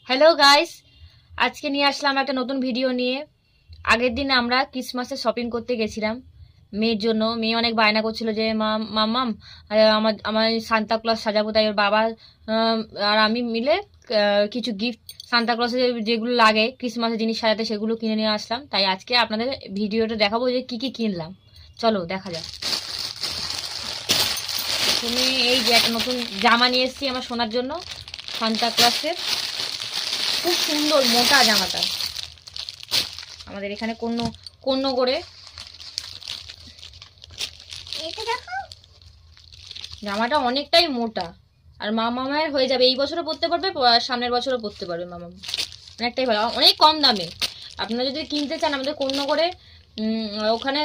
Hello guys, আজকে নিয়ে আসলাম একটা নতুন ভিডিও নিয়ে। আগের দিন আমরা ক্রিসমাসের শপিং করতে গেছিলাম মেয়ের জন্য। মেয়ে অনেক বায়না করছিল যে মাম্মাম আমার আমার সান্তা ক্লজ সাজাবো, তাই ওর বাবা আর আমি মিলে কিছু গিফট সান্তা ক্লজের যেগুলো লাগে ক্রিসমাসের জিনিস সাজাতে সেগুলো কিনে নিয়ে আসলাম। তাই আজকে আপনাদের ভিডিওটা দেখাবো যে কি কি কিনলাম। চলো দেখা যাক। তুমি এই যে একটা নতুন জামা নিয়ে এসেছি আমার সোনার জন্য, সান্তা ক্লজের। খুব সুন্দর মোটা জামাটা, আমাদের এখানে কন্য করে জামাটা অনেকটাই মোটা। আর মামামের হয়ে যাবে, এই বছরও পরতে পারবে, সামনের বছরও পরতে পারবে মামাম। অনেকটাই ভালো, অনেক কম দামে। আপনারা যদি কিনতে চান আমাদের কন্য করে ওখানে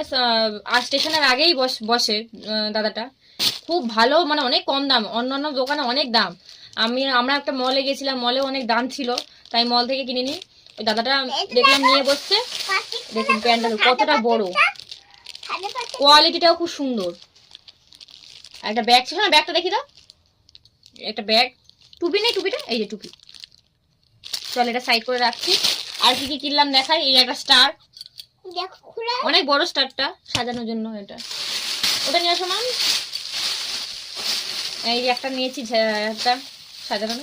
স্টেশনের আগেই বসে দাদাটা। খুব ভালো, মানে অনেক কম দাম, অন্যান্য দোকানে অনেক দাম। আমরা একটা মলে গেছিলাম, মলে অনেক দাম ছিল, তাই মল থেকে কিনে নিই। ওই দাদাটা দেখলাম নিয়ে বসছে। দেখুন প্যান্ডেল কতটা বড়, কোয়ালিটিটাও খুব সুন্দর। একটা ব্যাগ ছিল না, ব্যাগটা দেখি দাও। একটা ব্যাগ, টুপি নেই, টুপিটা এই যে টুপি। চল এটা সাইড করে রাখছি। আর কি কি কিনলাম দেখাই। এই একটা স্টার, অনেক বড় স্টারটা সাজানোর জন্য। এটা ওটা নিয়ে আসো মান। এই যে একটা নিয়েছি একটা সাজানো।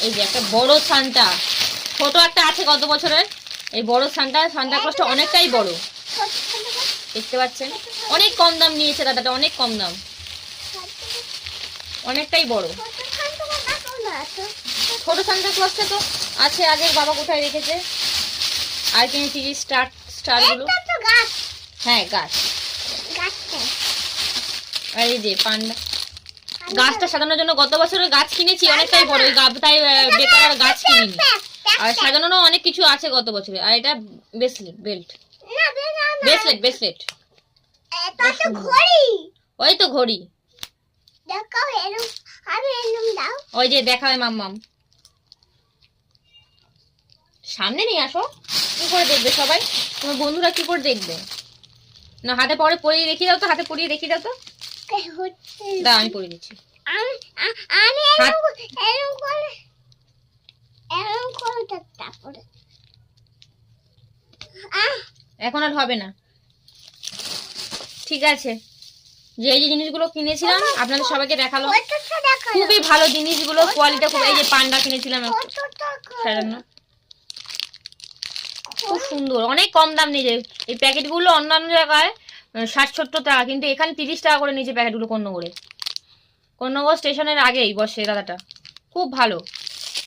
এই যে একটা বড় সান্টা, ছোট একটা আছে গত বছরের। এই বড় সান্টা ক্লজটা অনেকটাই বড়, দেখতে পাচ্ছেন। অনেক কম দাম নিয়েছে দাদাটা, অনেক কম দাম, অনেকটাই বড়। ছোট সান্টা ক্লজটা তো আছে আগের, বাবা কোথায় রেখেছে। আর কিনেছি যে স্টার গুলো। হ্যাঁ গাছ, আর এই যে পান্ডা। গাছটা সাজানোর জন্য গত বছরের গাছ কিনেছি, অনেকটাই বড়, তাই বেকার আর গাছ কিনিনি। আর সাজানোরও অনেক কিছু আছে গত বছরে। আর এটা বেল্ট, ব্রেসলেট। ওই তো ঘড়ি, ওই যে দেখা হয় মাম্মাম। সামনে নিয়ে আসো, কি করে দেখবে সবাই, তোমার বন্ধুরা কি করে দেখবে। না হাতে পরিয়ে দেখিয়ে দাও তো, হাতে পরিয়ে দেখিয়ে দাও তো। দাও আমি পরিয়ে দিচ্ছি। এখন আর হবে না, ঠিক আছে। যে এই যে জিনিসগুলো কিনেছিলাম আপনাদের সবাইকে দেখালো, খুবই ভালো জিনিসগুলো, কোয়ালিটি খুব। এই যে পান্ডা কিনেছিলাম সাজানো, খুব সুন্দর, অনেক কম দাম নিয়েছে। এই প্যাকেটগুলো অন্যান্য জায়গায় 60-70 টাকা, কিন্তু এখানে 30 টাকা করে নিয়েছে প্যাকেটগুলো। কন্যগড় স্টেশনের আগেই বসে দাদাটা, খুব ভালো।